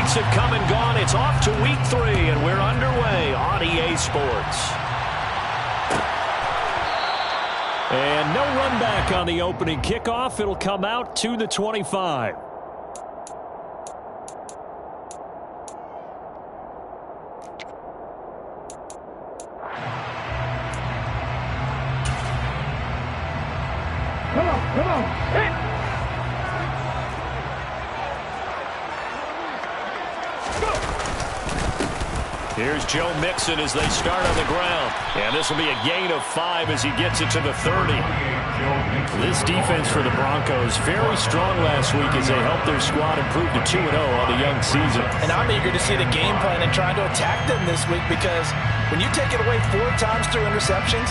points have come and gone. It's off to week 3, and we're underway on EA Sports. And no run back on the opening kickoff. It'll come out to the 25. Come on, hit! Here's Joe Mixon as they start on the ground. And this will be a gain of 5 as he gets it to the 30. This defense for the Broncos, very strong last week as they helped their squad improve to 2-0 on the young season. And I'm eager to see the game plan and trying to attack them this week, because when you take it away 4 times through interceptions,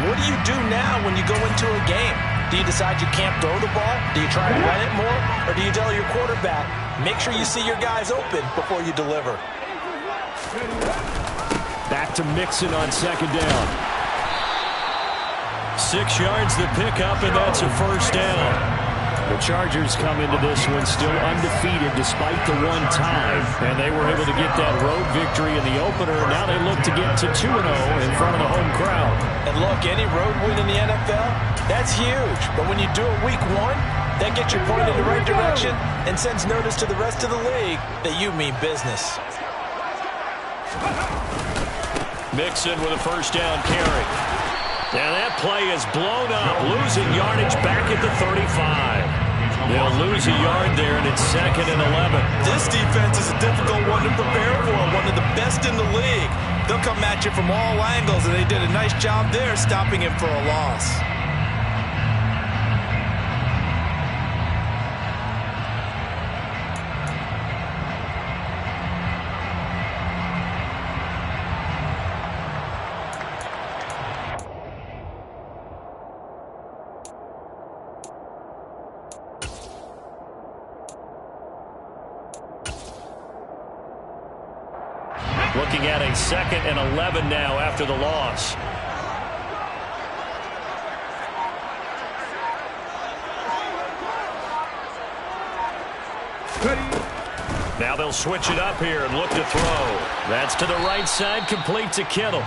what do you do now when you go into a game? Do you decide you can't throw the ball? Do you try to run it more? Or do you tell your quarterback, make sure you see your guys open before you deliver? Back to Mixon on second down. 6 yards the pickup, and that's a first down. The Chargers come into this one still undefeated despite the one tie. And they were able to get that road victory in the opener. Now they look to get to 2-0 in front of the home crowd. And look, any road win in the NFL, that's huge. But when you do it week 1, that gets you pointed in the right direction and sends notice to the rest of the league that you mean business. Mixon with a first down carry. And that play is blown up, losing yardage back at the 35. They'll lose a yard there, and it's 2nd and 11. This defense is a difficult one to prepare for, one of the best in the league. They'll come at you from all angles, and they did a nice job there stopping him for a loss. Looking at a 2nd and 11 now after the loss. Now they'll switch it up here and look to throw. That's to the right side, complete to Kittle.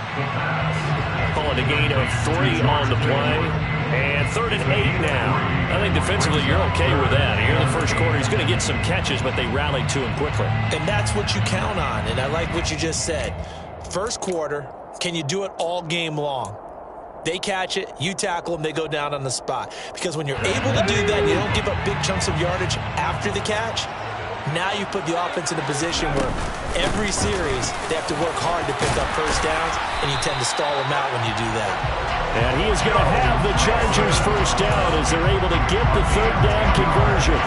Call it a gain of 3 on the play. And 3rd and 8 now. I think defensively you're okay with that. Here in the first quarter, he's going to get some catches, but they rallied to him quickly. And that's what you count on, and I like what you just said. First quarter, can you do it all game long? They catch it, you tackle them, they go down on the spot. Because when you're able to do that and you don't give up big chunks of yardage after the catch, now you put the offense in a position where every series they have to work hard to pick up first downs, and you tend to stall them out when you do that. And he is going to have the Chargers first down as they're able to get the 3rd down conversion.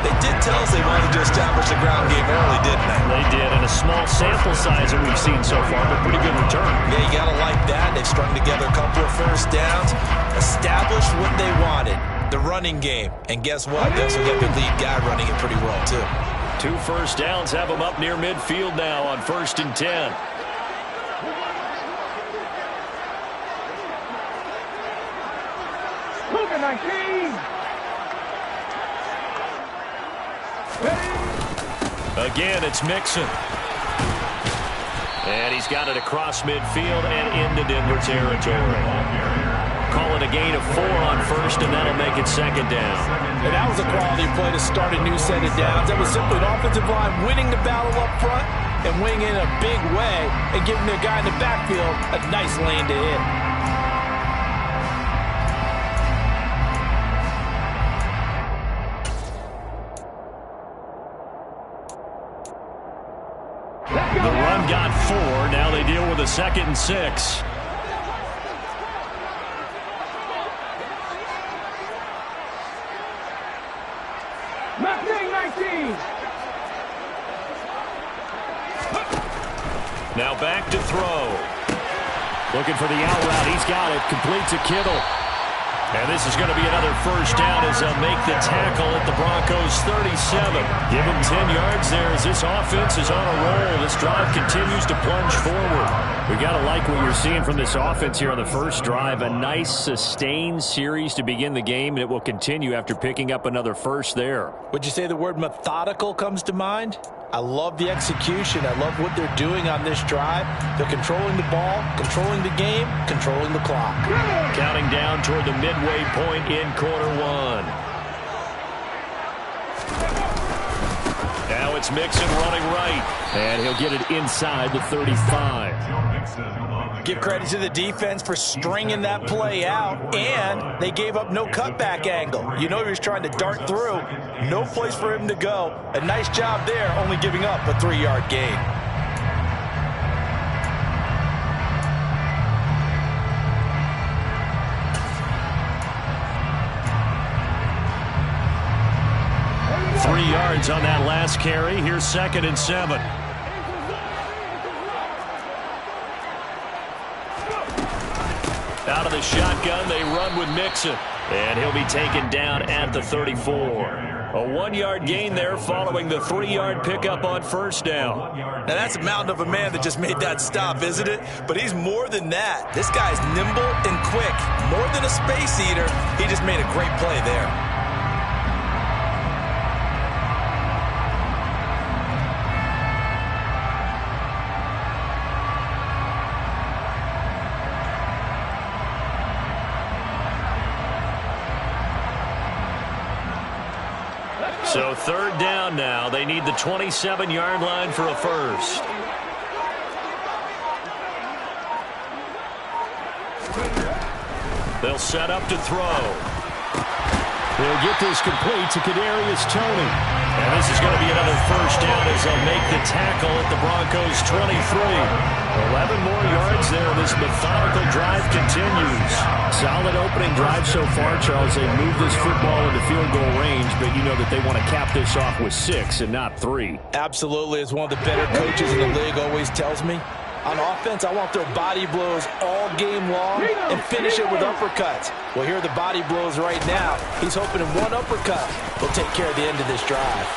They did tell us they wanted to establish the ground game early, didn't they? They did, and a small sample size that we've seen so far, but pretty good return. Yeah, you got to like that. They've strung together a couple of first downs, established what they wanted, the running game. And guess what? They also got their lead guy running it pretty well, too. 2 first downs have them up near midfield now on 1st and 10. Cougar 19! Again, it's Mixon. And he's got it across midfield and into Denver territory. Call it a gain of 4 on 1st, and that'll make it 2nd down. And that was a quality play to start a new set of downs. That was simply an offensive line winning the battle up front and winning in a big way and giving their guy in the backfield a nice lane to hit. The run got 4. Now they deal with a 2nd and 6. Now back to throw. Looking for the out route. He's got it. Complete to Kittle. And this is going to be another first down as they'll make the tackle at the Broncos 37. Give them 10 yards there as this offense is on a roll. This drive continues to plunge forward. We got to like what you're seeing from this offense here on the first drive. A nice sustained series to begin the game, and it will continue after picking up another first there. Would you say the word methodical comes to mind? I love the execution. I love what they're doing on this drive. They're controlling the ball, controlling the game, controlling the clock. Counting down toward the midway point in quarter one. Now it's Mixon running right, and he'll get it inside the 35. Give credit to the defense for stringing that play out, and they gave up no cutback angle. You know he was trying to dart through. No place for him to go. A nice job there, only giving up a 3-yard gain. On that last carry. Here's 2nd and 7. Out of the shotgun, they run with Mixon. And he'll be taken down at the 34. A 1-yard gain there following the 3-yard pickup on first down. Now that's a mountain of a man that just made that stop, isn't it? But he's more than that. This guy's nimble and quick. More than a space eater. He just made a great play there. So 3rd down now. They need the 27-yard line for a first. They'll set up to throw. He'll get this complete to Kadarius Toney. And this is going to be another first down as they'll make the tackle at the Broncos' 23. 11 more yards there. This methodical drive continues. Solid opening drive so far, Charles. They moved this football into field goal range, but you know that they want to cap this off with 6 and not 3. Absolutely. As one of the better coaches in the league always tells me, on offense, I want their body blows all game long and finish it with uppercuts. Well, here are the body blows right now. He's hoping in one uppercut will take care of the end of this drive.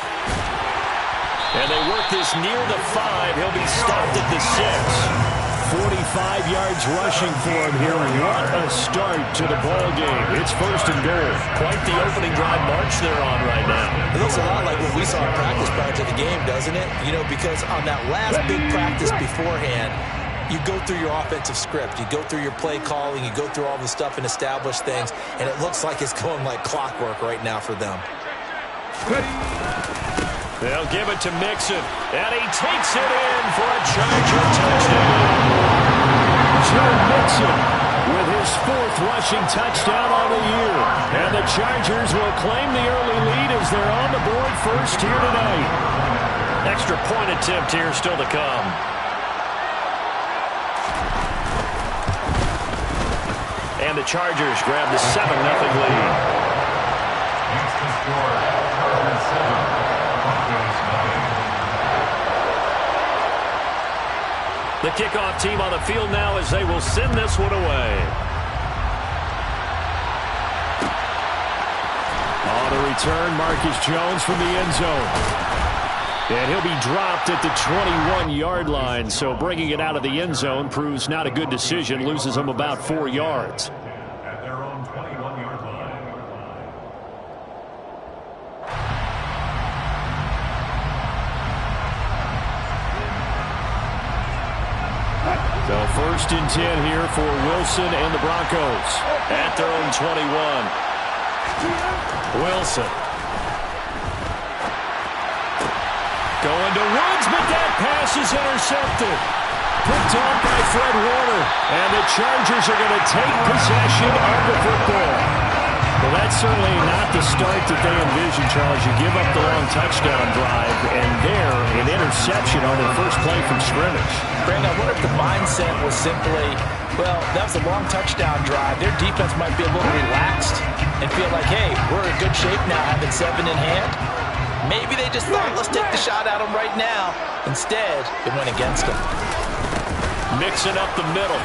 And they work this near the 5. He'll be stopped at the 6. 45 yards rushing for him here. What a start to the ball game. It's 1st and goal. Quite the opening drive march they're on right now. It looks a lot like what we saw in practice prior to the game, doesn't it? You know, because on that last big practice beforehand, you go through your offensive script. You go through your play calling. You go through all the stuff and establish things. And it looks like it's going like clockwork right now for them. They'll give it to Mixon, and he takes it in for a Charger touchdown. Joe Mixon with his 4th rushing touchdown on the year. And the Chargers will claim the early lead as they're on the board first here tonight. Extra point attempt here still to come. And the Chargers grab the 7-0 lead. The kickoff team on the field now as they will send this one away. On the return, Marcus Jones from the end zone. And he'll be dropped at the 21-yard line, so bringing it out of the end zone proves not a good decision, loses them about 4 yards. At their own 21-yard line. So 1st and 10 here for Wilson and the Broncos at their own 21. Wilson. Going to Woods, but that pass is intercepted. Picked off by Fred Warner. And the Chargers are going to take possession of the football. Well, that's certainly not the start that they envisioned, Charles. You give up the long touchdown drive, and there, an interception on their first play from scrimmage. Brandon, I wonder if the mindset was simply, well, that was a long touchdown drive. Their defense might be a little relaxed and feel like, hey, we're in good shape now, having 7 in hand. Maybe they just thought, let's take the shot at them right now. Instead, it went against them. Mixing up the middle.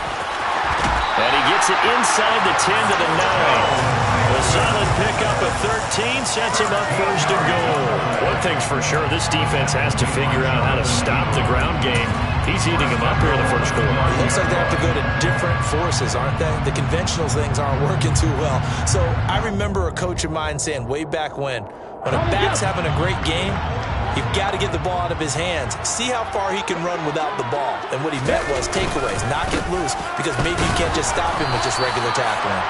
And he gets it inside the 10 to the 9. A solid pickup of 13 sets him up 1st and goal. One thing's for sure, this defense has to figure out how to stop the ground game. He's eating them up here in the first quarter. It looks like they have to go to different forces, aren't they? The conventional things aren't working too well. So I remember a coach of mine saying way back when a back's having a great game, You've got to get the ball out of his hands. See how far he can run without the ball. And what he meant was takeaways, knock it loose, because maybe you can't just stop him with just regular tackling.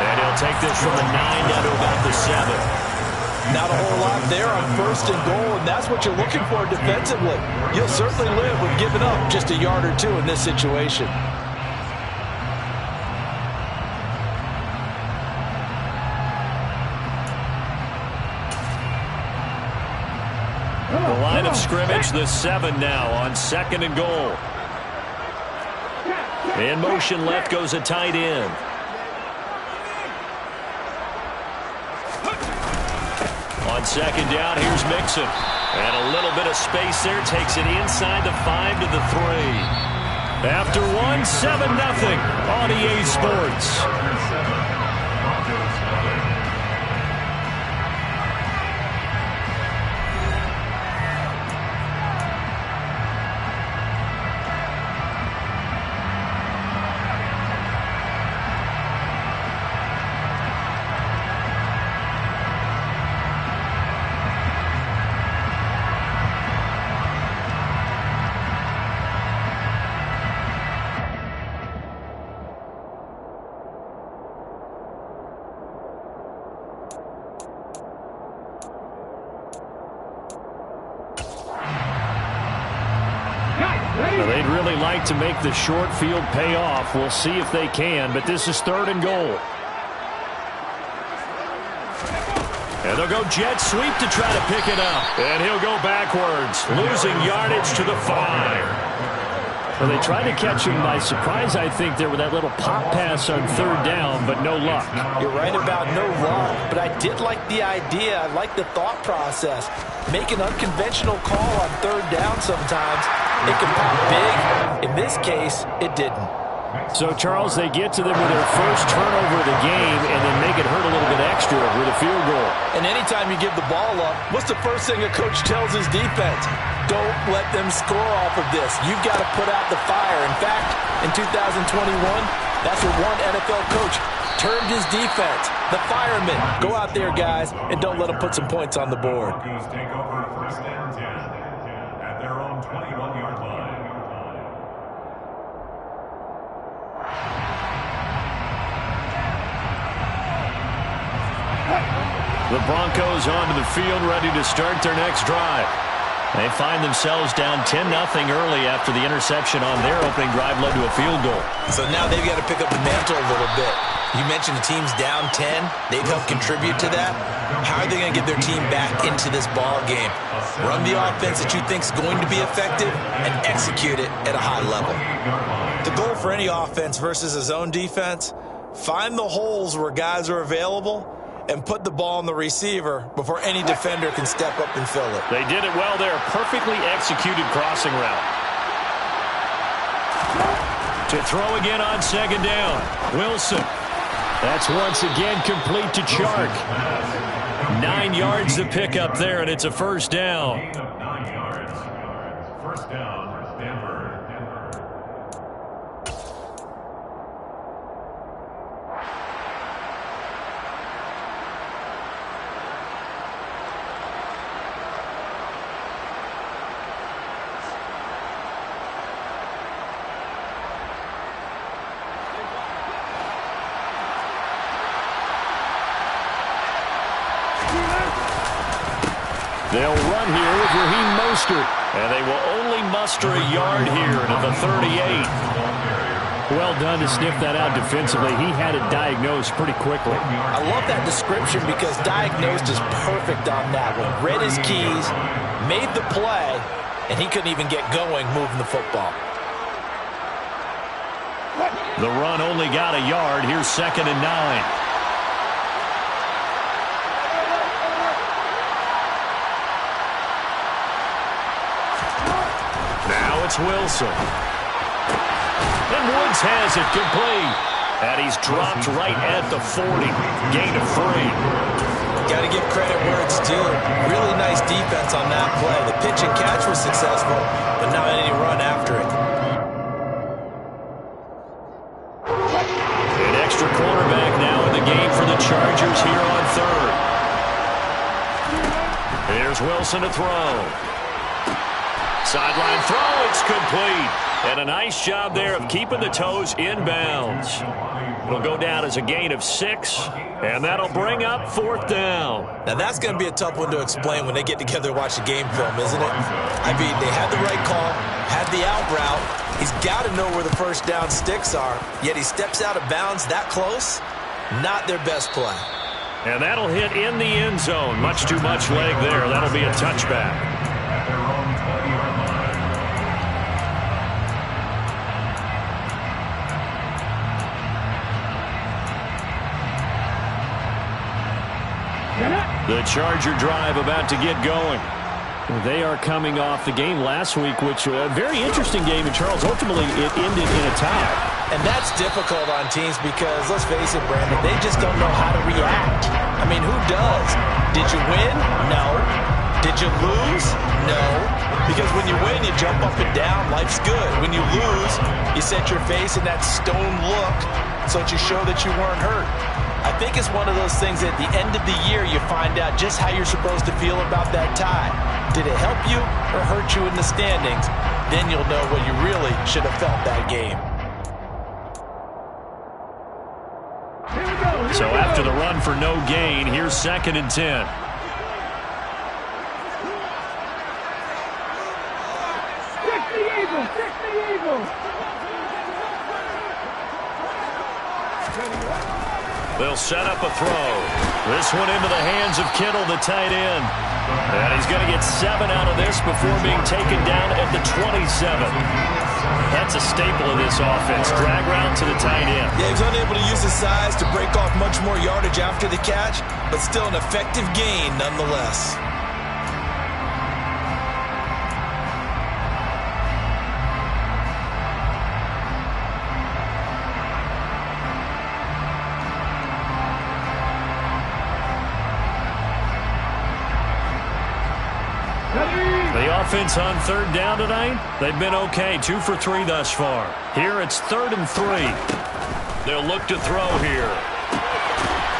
And he'll take this from the 9 down to about the 7. Not a whole lot there on 1st and goal, and that's what you're looking for defensively. You'll certainly live with giving up just a yard or two in this situation. The line of scrimmage, the 7 now on 2nd and goal. In motion left goes a tight end. On 2nd down, here's Mixon. And a little bit of space there, takes it inside the 5 to the 3. After 1, 7-0 on EA Sports. They'd really like to make the short field pay off. We'll see if they can, but this is 3rd and goal. And they'll go jet sweep to try to pick it up. And he'll go backwards, losing yardage to the 5. Well, they tried to catch him by surprise, I think, there with that little pop pass on 3rd down, but no luck. You're right about no luck, but I did like the idea. I like the thought process. Make an unconventional call on 3rd down sometimes. It can pop big. In this case, it didn't. So, Charles, they get to them with their first turnover of the game and then make it hurt a little bit extra with a field goal. And anytime you give the ball up, what's the first thing a coach tells his defense? Don't let them score off of this. You've got to put out the fire. In fact, in 2021, that's what one NFL coach termed his defense. The firemen. Go out there, guys, and don't let them put some points on the board. Broncos take over 1st and 10 at their own 21-yard line. The Broncos onto the field, ready to start their next drive. They find themselves down 10-0 early after the interception on their opening drive led to a field goal. So now they've got to pick up the mantle a little bit. You mentioned the team's down 10. They've helped contribute to that. How are they going to get their team back into this ball game? Run the offense that you think is going to be effective and execute it at a high level. The goal for any offense versus a zone defense, find the holes where guys are available and put the ball on the receiver before any defender can step up and fill it. They did it well there. Perfectly executed crossing route. To throw again on 2nd down. Wilson. That's once again complete to Chark. 9 yards to pick up there, and it's a 1st down. Gain of 9 yards. 1st down, Denver. They'll run here with Raheem Mostert, and they will only muster a yard here to the 38. Well done to sniff that out defensively. He had it diagnosed pretty quickly. I love that description because diagnosed is perfect on that one. Read his keys, made the play, and he couldn't even get going moving the football. The run only got a yard. Here's 2nd and 9. It's Wilson. And Woods has it complete. And he's dropped right at the 40. Gain of 3. Got to give credit where it's due. Really nice defense on that play. The pitch and catch was successful, but not any run after it. An extra quarterback now in the game for the Chargers here on 3rd. Here's Wilson to throw. Sideline throw, it's complete. And a nice job there of keeping the toes in bounds. It'll go down as a gain of 6, and that'll bring up 4th down. Now that's going to be a tough one to explain when they get together and watch the game film, isn't it? I mean, they had the right call, had the out route. He's got to know where the first down sticks are, yet he steps out of bounds that close. Not their best play. And that'll hit in the end zone. Much too much leg there. That'll be a touchback. The Charger drive about to get going. They are coming off the game last week, which was a very interesting game. And Charles, ultimately, it ended in a tie. And that's difficult on teams because, let's face it, Brandon, they just don't know how to react. I mean, who does? Did you win? No. Did you lose? No. Because when you win, you jump up and down. Life's good. When you lose, you set your face in that stone look so that you show that you weren't hurt. I think it's one of those things at the end of the year you find out just how you're supposed to feel about that tie. Did it help you or hurt you in the standings? Then you'll know what you really should have felt that game. So after the run for no gain, here's 2nd and 10. They'll set up a throw. This one into the hands of Kittle, the tight end. And he's going to get 7 out of this before being taken down at the 27. That's a staple of this offense. Drag route to the tight end. Yeah, he's unable to use his size to break off much more yardage after the catch, but still an effective gain nonetheless. The offense on 3rd down tonight, they've been okay. 2 for 3 thus far. Here it's 3rd and 3. They'll look to throw here.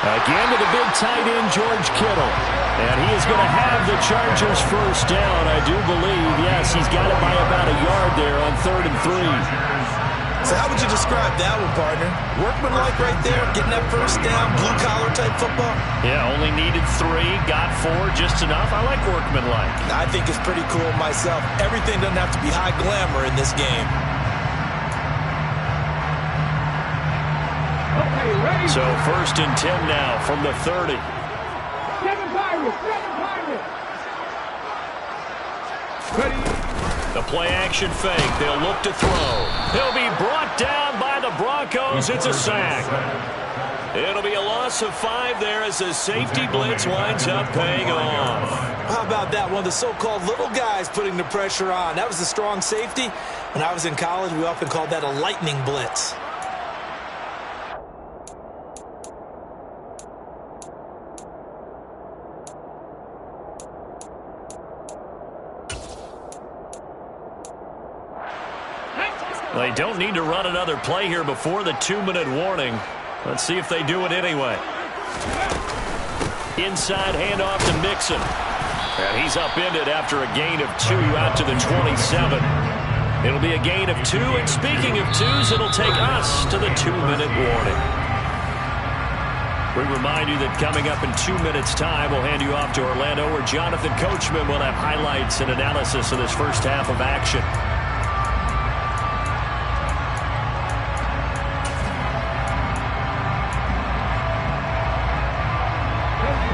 Again to the big tight end, George Kittle. And he is going to have the Chargers first down, I do believe. Yes, he's got it by about a yard there on 3rd and 3. So how would you describe that one, partner? Workmanlike right there, getting that first down, blue-collar type football? Yeah, only needed 3, got 4, just enough. I like workmanlike. I think it's pretty cool myself. Everything doesn't have to be high glamour in this game. Okay, ready? So 1st and 10 now from the 30. 7 Pirates, 7 Pirates. Ready? The play-action fake. They'll look to throw. He'll be brought down by the Broncos. It's a sack. It'll be a loss of 5 there as the safety blitz winds up paying off. How about that? One of the so-called little guys putting the pressure on. That was the strong safety. When I was in college, we often called that a lightning blitz. They don't need to run another play here before the 2-minute warning. Let's see if they do it anyway. Inside handoff to Mixon. And he's upended after a gain of 2 out to the 27. It'll be a gain of 2. And speaking of 2s, it'll take us to the 2-minute warning. We remind you that coming up in 2 minutes' time, we'll hand you off to Orlando, where Jonathan Coachman will have highlights and analysis of this first half of action.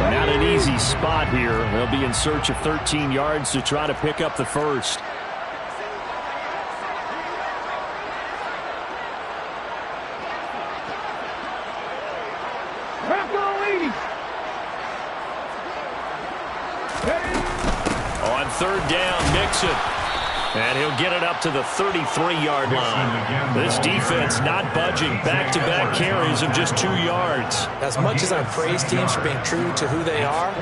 Not an easy spot here. They'll be in search of 13 yards to try to pick up the first. On 3rd down, Mixon. And he'll get it up to the 33-yard line. This defense not budging. Back-to-back carries of just 2 yards. As much as I praise teams for being true to who they are,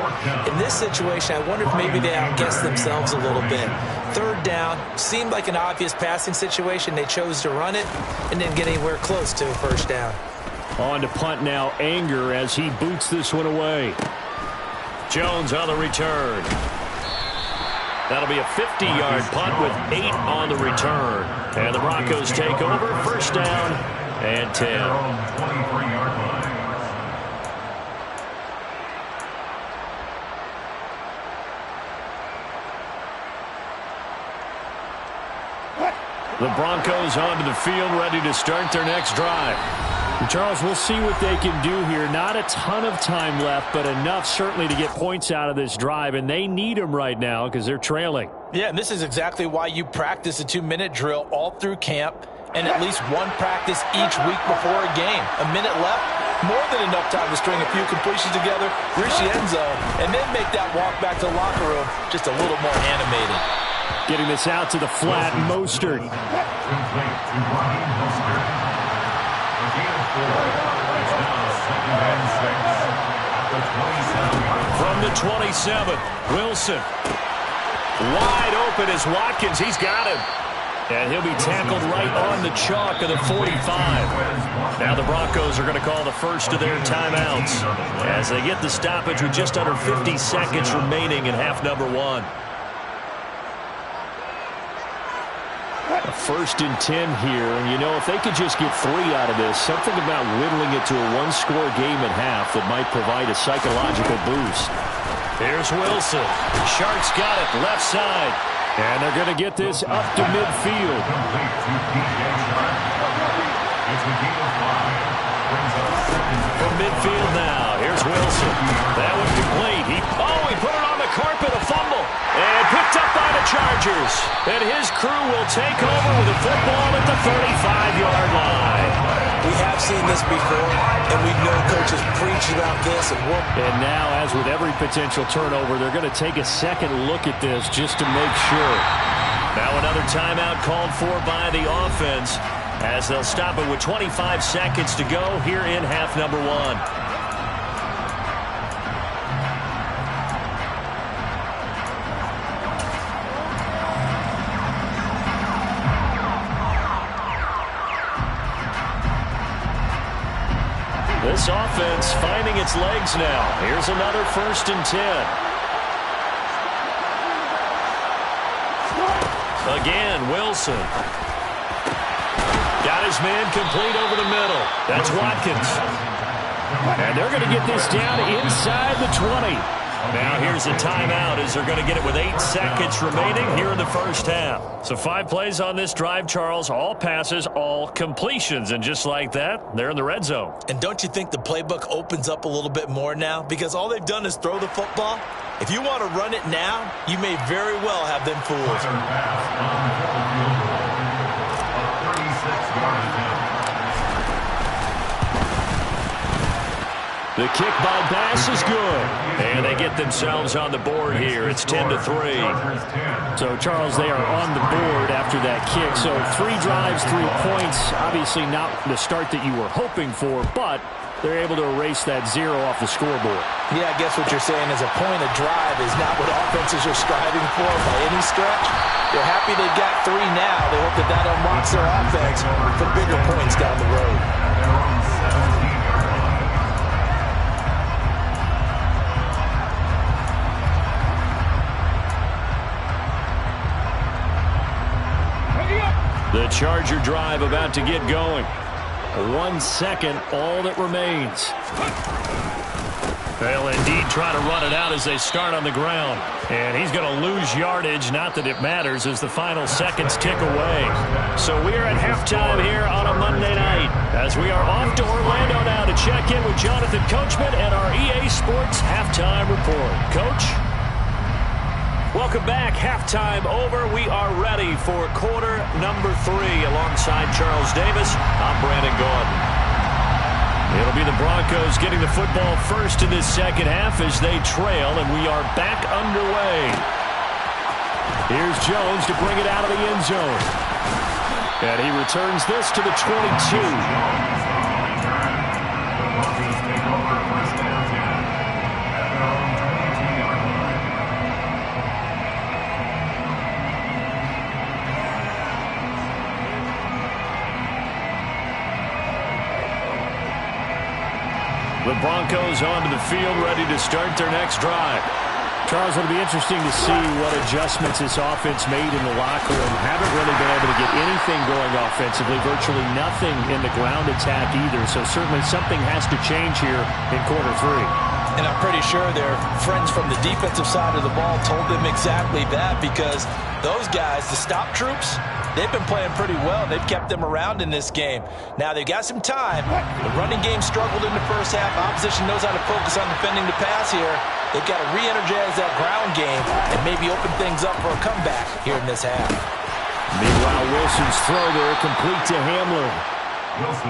in this situation, I wonder if maybe they outguessed themselves a little bit. 3rd down, seemed like an obvious passing situation. They chose to run it and didn't get anywhere close to a first down. On to punt now, Anger, as he boots this one away. Jones on the return. That'll be a 50-yard punt with 8 on the return. And the Broncos take over, first down and 10. 23-yard line. The Broncos onto the field, ready to start their next drive. Charles, we'll see what they can do here. Not a ton of time left, but enough certainly to get points out of this drive, and they need them right now because they're trailing. Yeah, and this is exactly why you practice a 2-minute drill all through camp and at least one practice each week before a game. A minute left, more than enough time to string a few completions together, reach the end zone, and then make that walk back to the locker room just a little more animated. Getting this out to the flat, Mostert. Complete to Raheem Mostert. A gain of 4. It's now 2nd and 6 at the 27-yard line. From the 27, Wilson. Wide open is Watkins. He's got him. And he'll be tackled right on the chalk of the 45. Now the Broncos are going to call the first of their timeouts as they get the stoppage with just under 50 seconds remaining in half number 1. A 1st and 10 here, and you know, if they could just get 3 out of this, something about whittling it to a 1-score game at half that might provide a psychological boost. Here's Wilson. Sharks got it, left side. And they're going to get this up to midfield. Complete to P.J. Sharp. It's a gain of 5. From midfield now, here's Wilson. That one complete. He put it on the carpet, a fumble. And picked up by the Chargers. And his crew will take over with a football at the 35-yard line. We have seen this before, and we've known coaches preach about this. And now, as with every potential turnover, they're going to take a second look at this just to make sure. Now another timeout called for by the offense as they'll stop it with 25 seconds to go here in half number 1. This offense finding its legs now. Here's another 1st and 10. Again, Wilson. Got his man complete over the middle. That's Watkins. And they're going to get this down inside the 20. Now here's a timeout as they're going to get it with 8 seconds remaining here in the first half. So 5 plays on this drive, Charles. All passes, all completions. And just like that, they're in the red zone. And don't you think the playbook opens up a little bit more now? Because all they've done is throw the football. If you want to run it now, you may very well have them fooled. Pass on the field goal. A 36-yard attempt. The kick by Bass is good. And they get themselves on the board here. It's 10-3. So, Charles, they are on the board after that kick. So 3 drives, 3 points. Obviously not the start that you were hoping for, but they're able to erase that 0 off the scoreboard. Yeah, I guess what you're saying is a point of drive is not what offenses are striving for by any stretch. They're happy they got 3 now. They hope that that unlocks their offense for bigger points down the road. The Charger drive about to get going. 1 second, all that remains. They'll indeed try to run it out as they start on the ground. And he's going to lose yardage, not that it matters, as the final seconds tick away. So we are at halftime here on a Monday night as we are off to Orlando now to check in with Jonathan Coachman and our EA Sports Halftime Report. Coach? Welcome back. Halftime over. We are ready for quarter number 3 alongside Charles Davis. I'm Brandon Gordon. It'll be the Broncos getting the football first in this second half as they trail, and we are back underway. Here's Jones to bring it out of the end zone. And he returns this to the 22. The Broncos onto the field, ready to start their next drive. Charles, it'll be interesting to see what adjustments this offense made in the locker room. Haven't really been able to get anything going offensively, virtually nothing in the ground attack either. So certainly something has to change here in quarter 3. And I'm pretty sure their friends from the defensive side of the ball told them exactly that, because those guys, the stop troops, they've been playing pretty well. They've kept them around in this game. Now, they've got some time. The running game struggled in the first half. Opposition knows how to focus on defending the pass here. They've got to re-energize that ground game and maybe open things up for a comeback here in this half. Meanwhile, Wilson's throw there complete to Hamlin.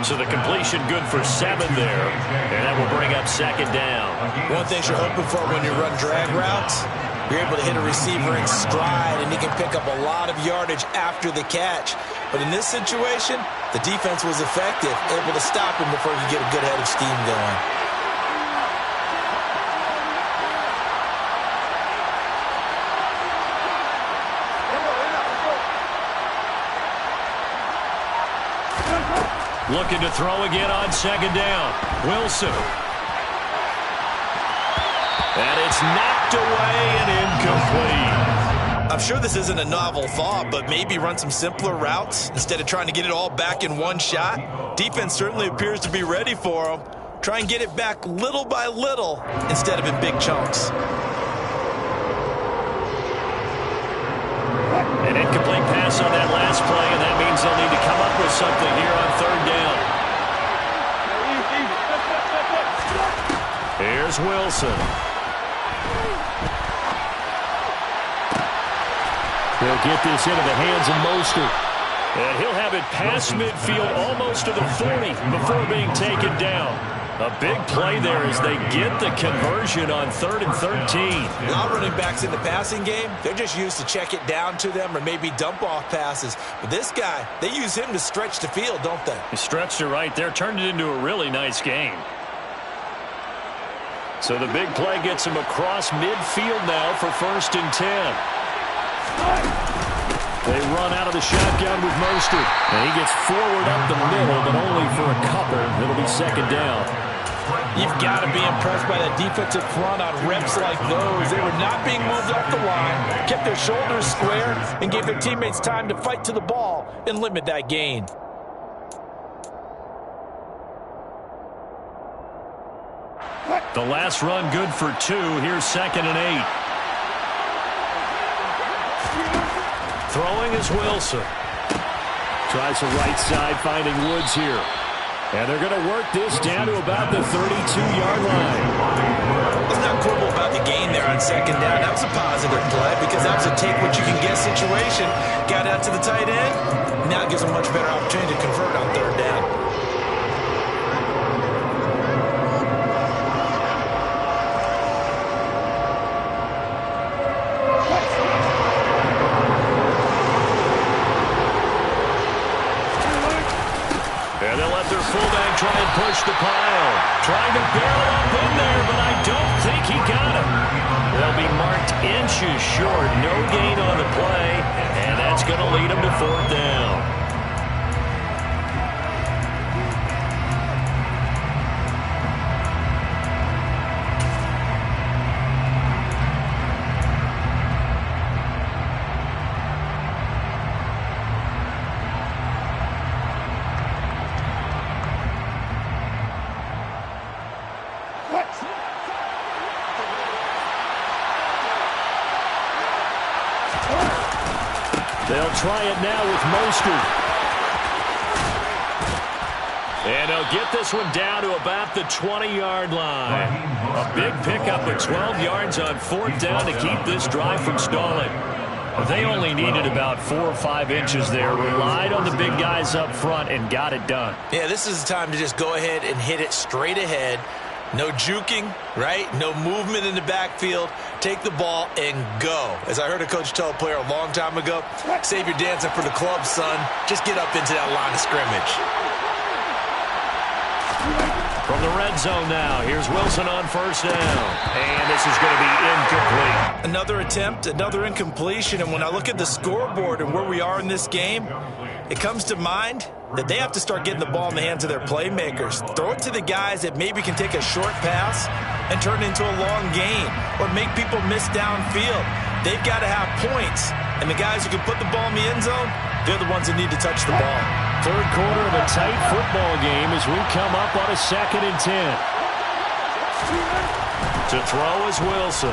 So the completion good for 7 there, and that will bring up 2nd down. One thing you're hoping for when you run drag routes, you're able to hit a receiver in stride, and he can pick up a lot of yardage after the catch. But in this situation, the defense was effective, able to stop him before he could get a good head of steam going. Looking to throw again on 2nd down. Wilson. And it's knocked away and incomplete. I'm sure this isn't a novel thought, but maybe run some simpler routes instead of trying to get it all back in one shot. Defense certainly appears to be ready for him. Try and get it back little by little instead of in big chunks. An incomplete pass on that last play, and that means they'll need to come up with something here on 3rd down. Here's Wilson. He'll get this into the hands of Mostert. And he'll have it past midfield, almost to the 40, before being taken down. A big play there as they get the conversion on 3rd and 13. A lot of running backs in the passing game, they're just used to check it down to them or maybe dump off passes. But this guy, they use him to stretch the field, don't they? He stretched it right there, turned it into a really nice game. So the big play gets him across midfield now for 1st and 10. They run out of the shotgun with Mostert. And he gets forward up the middle, but only for a couple. It'll be 2nd down. You've got to be impressed by that defensive front on reps like those. They were not being moved off the line, kept their shoulders square, and gave their teammates time to fight to the ball and limit that gain. The last run good for 2. Here's 2nd and 8. Throwing is Wilson. Tries the right side, finding Woods here. And they're going to work this down to about the 32-yard line. Let's not quibble about the gain there on 2nd down. That was a positive play because that was a take-what-you-can-get situation. Got out to the tight end. Now it gives them a much better opportunity to convert on 3rd down. And they'll let their fullback try and push the pile. Trying to barrel up in there, but I don't think he got him. They'll be marked inches short. No gain on the play, and that's going to lead them to 4th down. They'll try it now with Mostert. And they'll get this one down to about the 20-yard line. A big pickup of 12 yards on 4th down to keep this drive from stalling. They only needed about 4 or 5 inches there. Relied on the big guys up front and got it done. Yeah, this is the time to just go ahead and hit it straight ahead. No juking, right? No movement in the backfield. Take the ball and go. As I heard a coach tell a player a long time ago, save your dancing for the club, son. Just get up into that line of scrimmage. From the red zone now, here's Wilson on 1st down. And this is going to be incomplete. Another attempt, another incompletion. And when I look at the scoreboard and where we are in this game, it comes to mind that they have to start getting the ball in the hands of their playmakers. Throw it to the guys that maybe can take a short pass and turn it into a long gain or make people miss downfield. They've got to have points, and the guys who can put the ball in the end zone, they're the ones that need to touch the ball. Third quarter of a tight football game as we come up on a 2nd and 10. To throw is Wilson.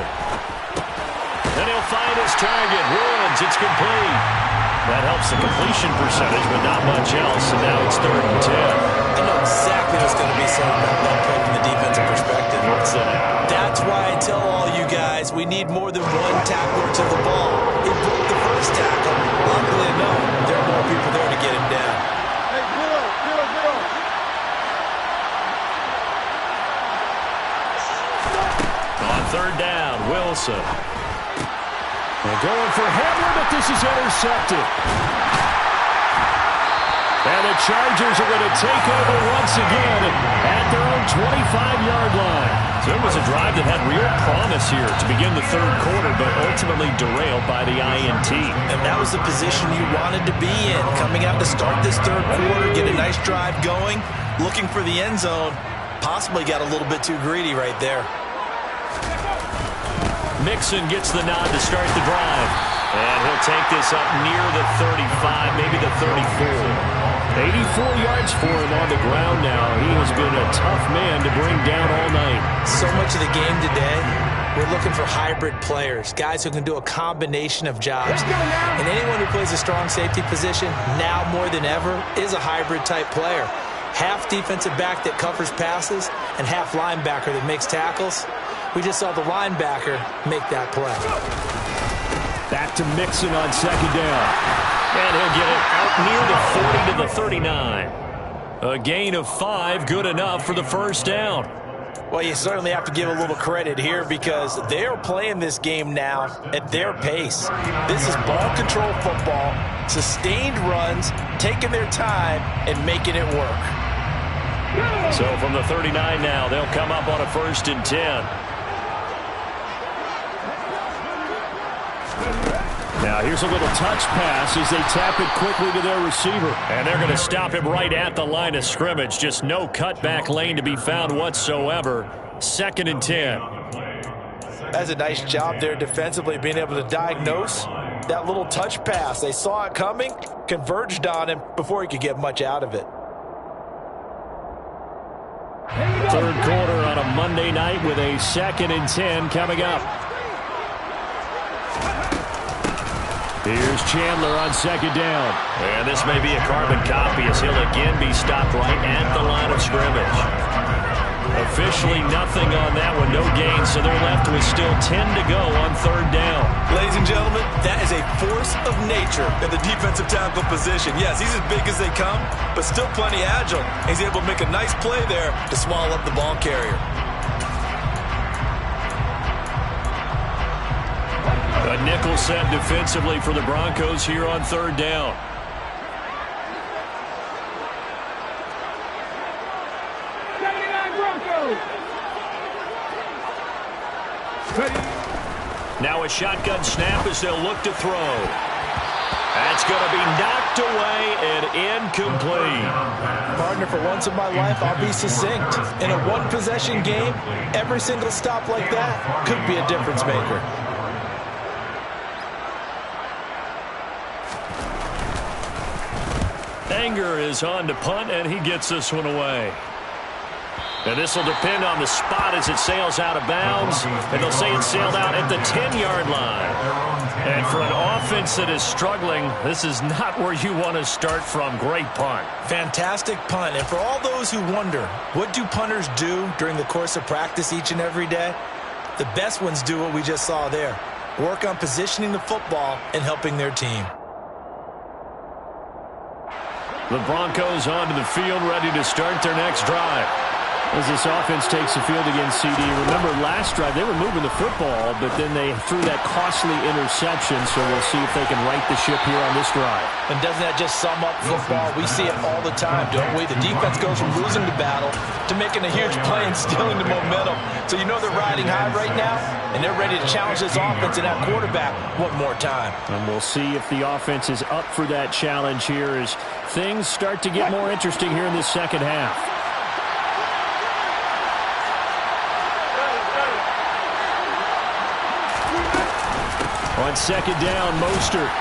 Then he'll find his target. Woods, it's complete. That helps the completion percentage, but not much else, and now it's 3rd and 10. I know exactly what's going to be said about that play from the defensive perspective. What's that? That's why I tell all you guys we need more than one tackler to the ball. He broke the first tackle. Luckily enough, there are more people there to get him down. Hey, get up. On 3rd down, Wilson. They're going for Hamler, but this is intercepted. And the Chargers are going to take over once again at their own 25-yard line. So it was a drive that had real promise here to begin the 3rd quarter, but ultimately derailed by the INT. And that was the position you wanted to be in, coming out to start this 3rd quarter, get a nice drive going, looking for the end zone. Possibly got a little bit too greedy right there. Mixon gets the nod to start the drive. And he'll take this up near the 35, maybe the 34. 84 yards for him on the ground now. He has been a tough man to bring down all night. So much of the game today, we're looking for hybrid players, guys who can do a combination of jobs. And anyone who plays a strong safety position, now more than ever, is a hybrid-type player. Half defensive back that covers passes and half linebacker that makes tackles. We just saw the linebacker make that play. Back to Mixon on 2nd down. And he'll get it out near the 40 to the 39. A gain of 5, good enough for the 1st down. Well, you certainly have to give a little credit here because they're playing this game now at their pace. This is ball control football, sustained runs, taking their time, and making it work. So from the 39 now, they'll come up on a 1st and 10. Now here's a little touch pass as they tap it quickly to their receiver. And they're going to stop him right at the line of scrimmage. Just no cutback lane to be found whatsoever. 2nd and 10. That's a nice job there defensively, being able to diagnose that little touch pass. They saw it coming, converged on him before he could get much out of it. 3rd quarter on a Monday night with a 2nd and 10 coming up. Here's Chandler on 2nd down. And this may be a carbon copy as he'll again be stopped right at the line of scrimmage. Officially nothing on that one, no gain, so they're left with still 10 to go on 3rd down. Ladies and gentlemen, that is a force of nature in the defensive tackle position. Yes, he's as big as they come, but still plenty agile. He's able to make a nice play there to swallow up the ball carrier. A nickel set defensively for the Broncos here on 3rd down. Now a shotgun snap as they'll look to throw. That's going to be knocked away and incomplete. Partner, for once in my life, I'll be succinct. In a one-possession game, every single stop like that could be a difference maker. Anger is on to punt, and he gets this one away. And this will depend on the spot as it sails out of bounds. And they'll say it sailed out at the 10-yard line. And for an offense that is struggling, this is not where you want to start from. Great punt. Fantastic punt. And for all those who wonder, what do punters do during the course of practice each and every day? The best ones do what we just saw there. Work on positioning the football and helping their team. The Broncos onto the field, ready to start their next drive. As this offense takes the field against CD. Remember, last drive, they were moving the football, but then they threw that costly interception, so we'll see if they can right the ship here on this drive. And doesn't that just sum up football? We see it all the time, don't we? The defense goes from losing the battle to making a huge play and stealing the momentum. So you know they're riding high right now, and they're ready to challenge this offense and that quarterback one more time. And we'll see if the offense is up for that challenge here as things start to get more interesting here in this second half. On second down, Mostert.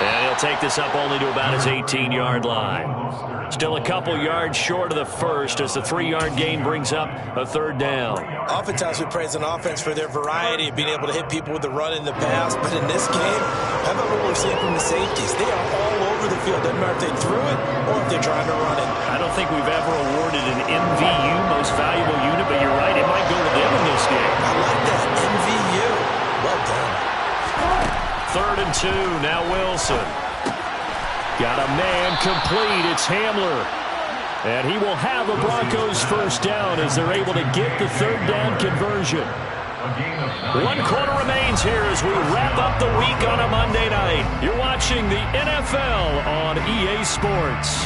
And he'll take this up only to about his 18-yard line. Still a couple yards short of the first as the 3-yard gain brings up a third down. Oftentimes we praise an offense for their variety of being able to hit people with the run in the pass. But in this game, how about what we're seeing from the safeties? They are all over the field. Doesn't matter if they threw it or if they're trying to run it. I don't think we've ever awarded an MVU, most valuable unit, but you're right, it might go to them in this game. I like that, MVU. Well done. 3rd and 2, now Wilson. Got a man complete, it's Hamler. And he will have a Broncos first down as they're able to get the third down conversion. 1 quarter remains here as we wrap up the week on a Monday night. You're watching the NFL on EA Sports.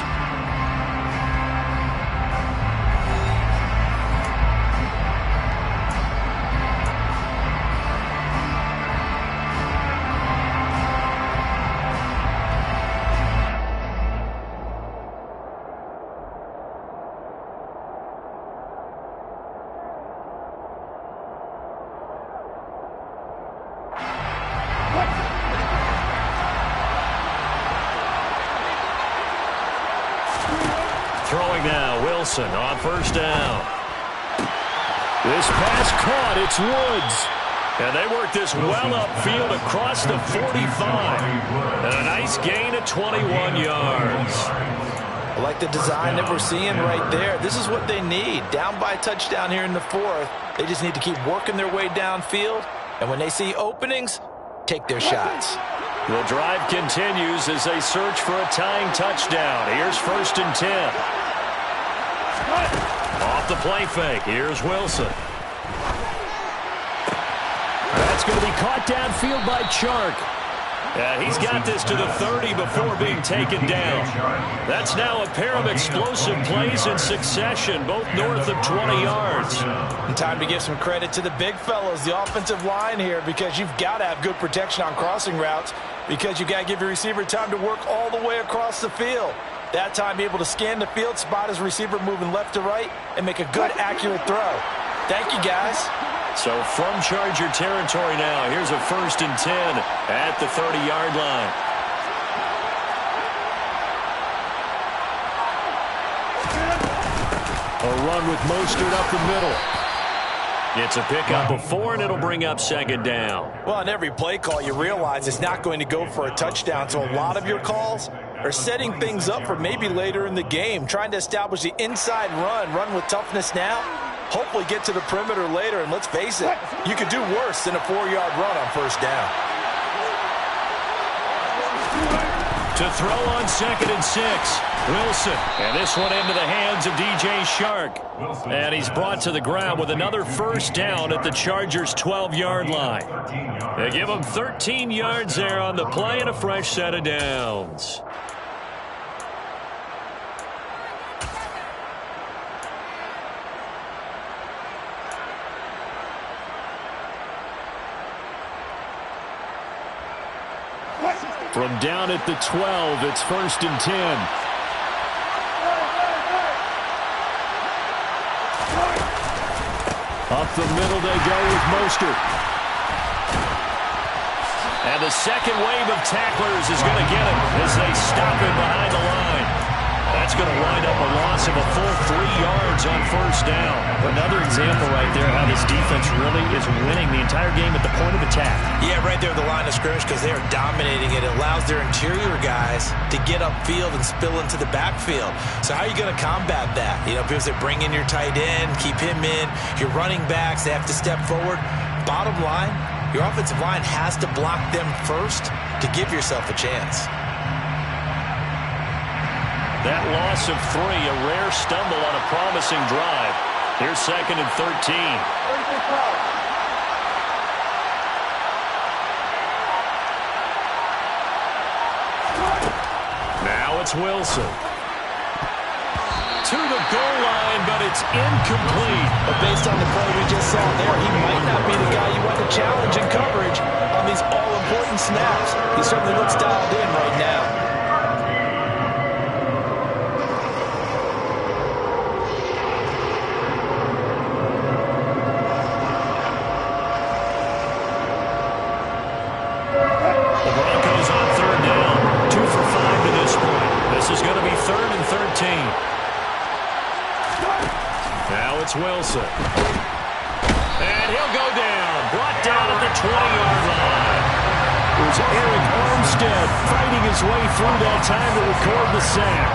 Throwing now, Wilson on first down. This pass caught, it's Woods. And they work this well upfield across the 45. And a nice gain of 21 yards. I like the design that we're seeing right there. This is what they need. Down by a touchdown here in the 4th. They just need to keep working their way downfield. And when they see openings, take their shots. The drive continues as they search for a tying touchdown. Here's 1st and 10. Off the play fake. Here's Wilson. That's going to be caught downfield by Chark. He's got this to the 30 before being taken down. That's now a pair of explosive plays in succession, both north of 20 yards. And time to give some credit to the big fellows, the offensive line here, because you've got to have good protection on crossing routes, because you've got to give your receiver time to work all the way across the field. That time, be able to scan the field, spot his receiver moving left to right, and make a good, accurate throw. Thank you, guys. So from Charger territory now, here's a 1st and 10 at the 30-yard line. A run with Mostert up the middle. It's a pickup of 4, and it'll bring up 2nd down. Well, on every play call, you realize it's not going to go for a touchdown, so a lot of your calls are setting things up for maybe later in the game, trying to establish the inside run with toughness now, hopefully get to the perimeter later, and let's face it, you could do worse than a 4-yard run on first down. To throw on 2nd and 6, Wilson. And this one into the hands of DJ Chark. And he's brought to the ground with another first down at the Chargers' 12-yard line. They give him 13 yards there on the play and a fresh set of downs. From down at the 12, it's 1st and 10. Up the middle they go with Mostert. And the second wave of tacklers is going to get him as they stop him behind the line. That's going to wind up a loss of a full 3 yards on first down. Another example right there how this defense really is winning the entire game at the point of attack. Yeah, right there at the line of scrimmage, because they are dominating it. It allows their interior guys to get upfield and spill into the backfield. So how are you going to combat that? You know, because they bring in your tight end, keep him in. Your running backs, they have to step forward. Bottom line, your offensive line has to block them first to give yourself a chance. That loss of 3, a rare stumble on a promising drive. Here's 2nd and 13. Now it's Wilson. To the goal line, but it's incomplete. But based on the play we just saw there, he might not be the guy you want to challenge in coverage on these all-important snaps. He certainly looks dialed in right now. The Broncos on 3rd down. 2 for 5 to this point. This is going to be 3rd and 13. Now it's Wilson. And he'll go down. Brought down at the 20-yard line. It was Eric Armstead fighting his way through that time to record the sack.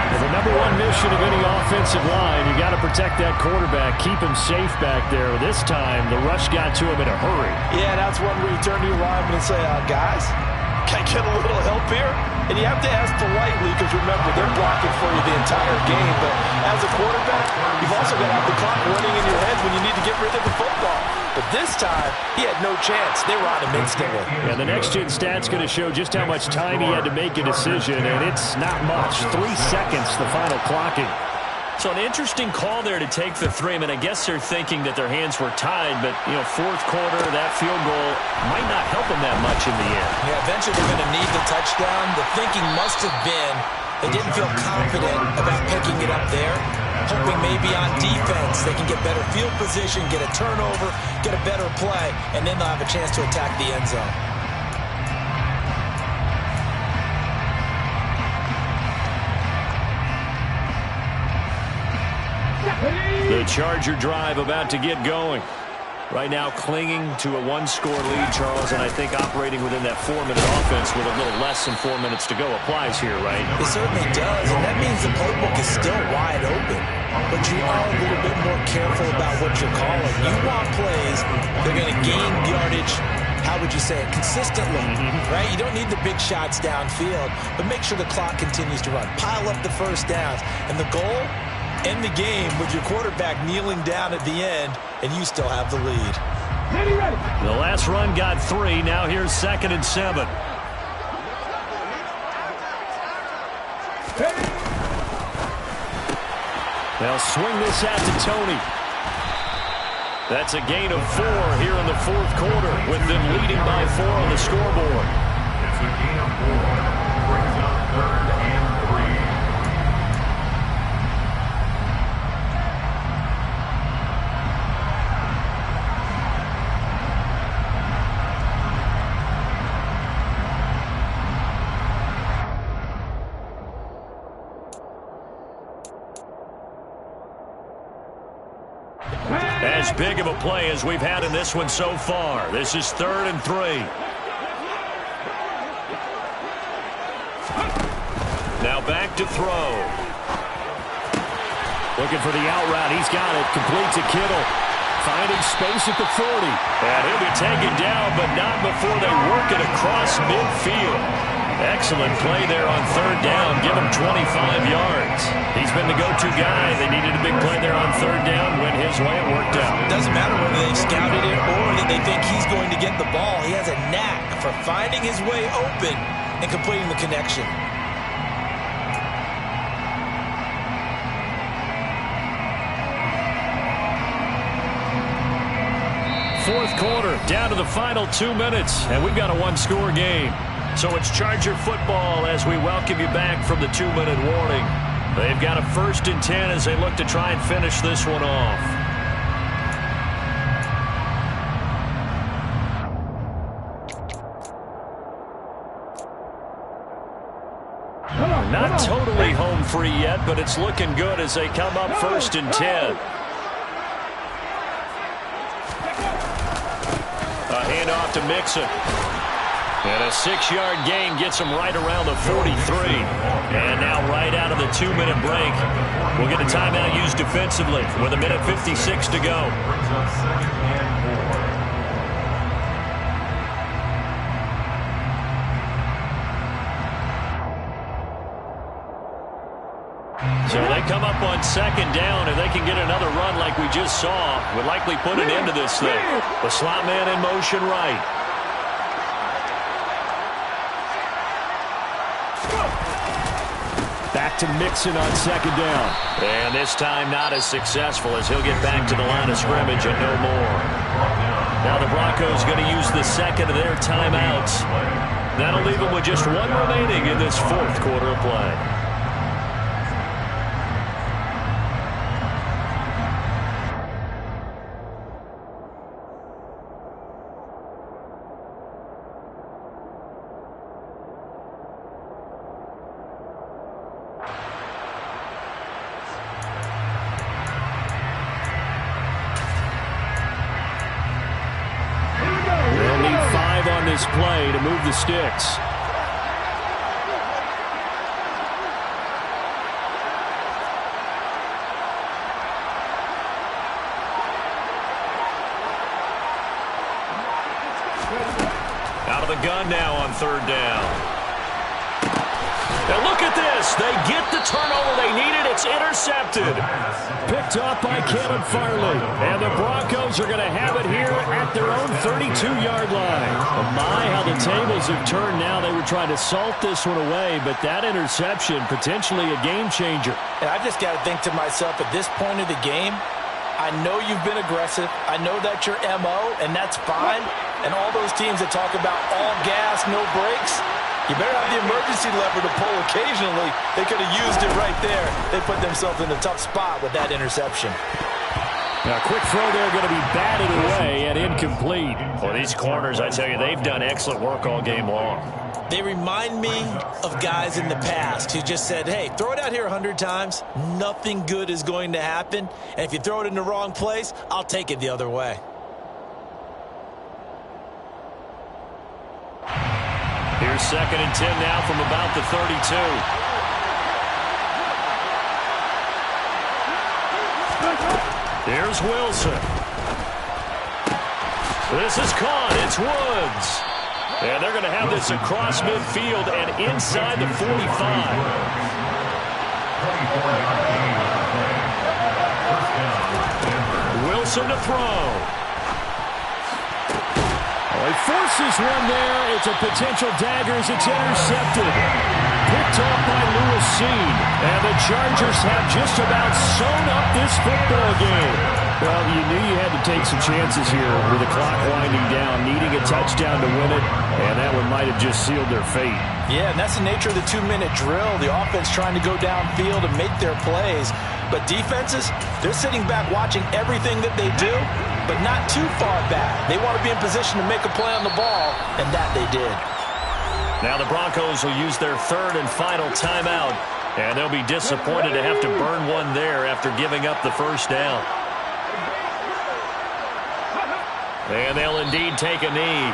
Well, the #1 mission of any offensive line, you got to protect that quarterback, keep him safe back there. This time, the rush got to him in a hurry. Yeah, that's one where you turn to your lineman and say, guys, can I get a little help here? And you have to ask politely because, remember, they're blocking for you the entire game. But as a quarterback, you've also got to have the clock running in your head when you need to get rid of the football. But this time, he had no chance. They were on him instantly. And the next-gen stat's going to show just how much time he had to make a decision, and it's not much. 3 seconds, the final clocking. So an interesting call there to take the 3. I mean, I guess they're thinking that their hands were tied, but, 4th quarter, that field goal might not help them that much in the end. Yeah, eventually they're going to need the touchdown. The thinking must have been they didn't feel confident about picking it up there, hoping maybe on defense they can get better field position, get a turnover, get a better play, and then they'll have a chance to attack the end zone. The Charger drive about to get going. Right now clinging to a 1-score lead, Charles, and I think operating within that 4-minute offense with a little less than 4 minutes to go applies here, right? It certainly does, and that means the playbook is still wide open. But you are a little bit more careful about what you're calling. You want plays that are going to gain yardage, how would you say it, consistently, right? You don't need the big shots downfield, but make sure the clock continues to run. Pile up the first downs, and the goal, end the game with your quarterback kneeling down at the end, and you still have the lead. The last run got 3. Now here's 2nd and 7. They'll swing this out to Tony. That's a gain of 4 here in the 4th quarter, with them leading by 4 on the scoreboard. It's a gain of 4. Brings up 3rd and 3. As big of a play as we've had in this one so far. This is 3rd and 3. Now back to throw. Looking for the out route. He's got it. Complete to Kittle. Finding space at the 40. And he'll be taken down, but not before they work it across midfield. Excellent play there on 3rd down. Give him 25 yards. He's been the go-to guy. They needed a big play there on 3rd down. Went his way. It worked out. It doesn't matter whether they've scouted it or that they think he's going to get the ball. He has a knack for finding his way open and completing the connection. Fourth quarter, down to the final 2 minutes, and we've got a 1-score game. So it's Charger football as we welcome you back from the 2-minute warning. They've got a 1st and 10 as they look to try and finish this one off. Not totally home free yet, but it's looking good as they come up 1st and 10. A handoff to Mixon. And a 6-yard gain gets him right around the 43. And now right out of the 2-minute break, we'll get a timeout used defensively with 1:56 to go. Brings up 2nd and 4. So they come up on second down, and they can get another run like we just saw. Would likely put an end to this thing. The slot man in motion right. Back to Mixon on second down. And this time not as successful as he'll get back to the line of scrimmage and no more. Now the Broncos going to use the second of their timeouts. That'll leave them with just one remaining in this fourth quarter of play. Play to move the sticks. Out of the gun now on third down. Now look at this. They get the turnover they needed. It's intercepted. Picked off by Caleb Farley. And the Broncos are going to have it here at their own 32-yard line. Oh my, how the tables have turned now. They were trying to salt this one away, but that interception, potentially a game changer. And I just got to think to myself, at this point of the game, I know you've been aggressive. I know that's your MO, and that's fine. And all those teams that talk about all gas, no brakes, you better have the emergency lever to pull occasionally. They could have used it right there. They put themselves in a tough spot with that interception. Now, quick throw there, going to be batted away and incomplete. Well, these corners, I tell you, they've done excellent work all game long. They remind me of guys in the past who just said, hey, throw it out here 100 times. Nothing good is going to happen. And if you throw it in the wrong place, I'll take it the other way. Here's 2nd and 10 now from about the 32. Here's Wilson. This is caught. It's Woods. And they're going to have this across midfield and inside the 45. Wilson to throw. He forces one there. It's a potential dagger as it's intercepted. Picked off by Lewis Seen. And the Chargers have just about sewn up this football game. Well, you knew you had to take some chances here with the clock winding down, needing a touchdown to win it, and that one might have just sealed their fate. Yeah, and that's the nature of the 2-minute drill. The offense trying to go downfield and make their plays. But defenses, they're sitting back watching everything that they do, but not too far back. They want to be in position to make a play on the ball, and that they did. Now the Broncos will use their third and final timeout, and they'll be disappointed to have to burn one there after giving up the first down. And they'll indeed take a knee.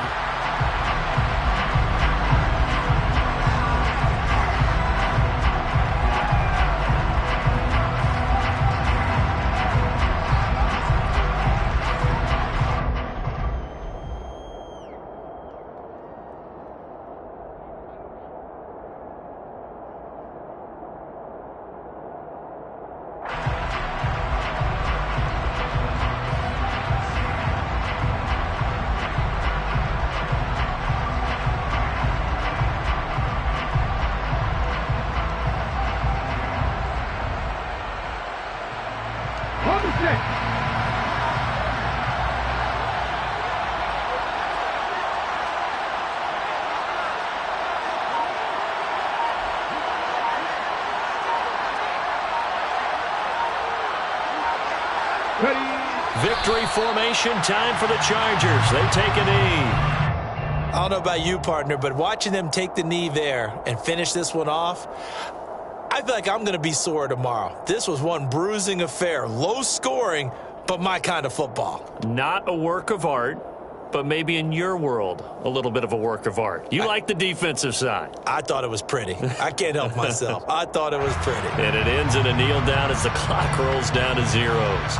Victory formation time for the Chargers. They take a knee. I don't know about you, partner, but watching them take the knee there and finish this one off, I feel like I'm going to be sore tomorrow. This was one bruising affair. Low scoring, but my kind of football. Not a work of art, but maybe in your world, a little bit of a work of art. You like the defensive side. I thought it was pretty. I can't help myself. I thought it was pretty. And it ends in a kneel down as the clock rolls down to zeros.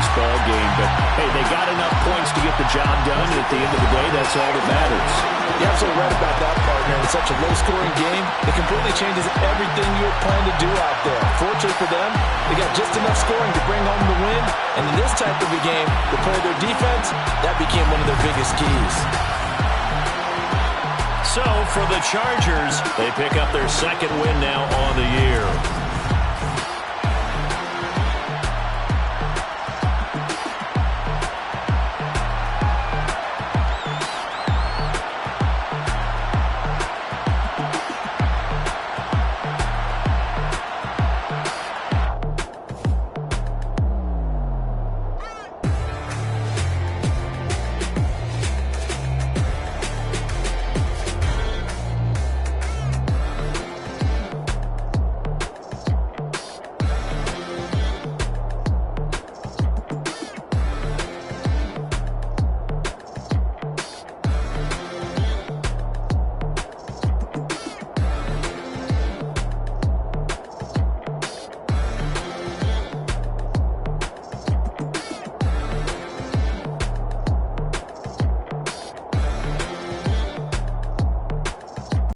close ball game. But, hey, they got enough points to get the job done, and at the end of the day, that's all that matters. You're absolutely right about that, partner. In such a low-scoring game, it completely changes everything you had planned to do out there. Fortunately for them, they got just enough scoring to bring home the win. And in this type of a game, to play their defense, that became one of their biggest keys. So, for the Chargers, they pick up their second win now on the year.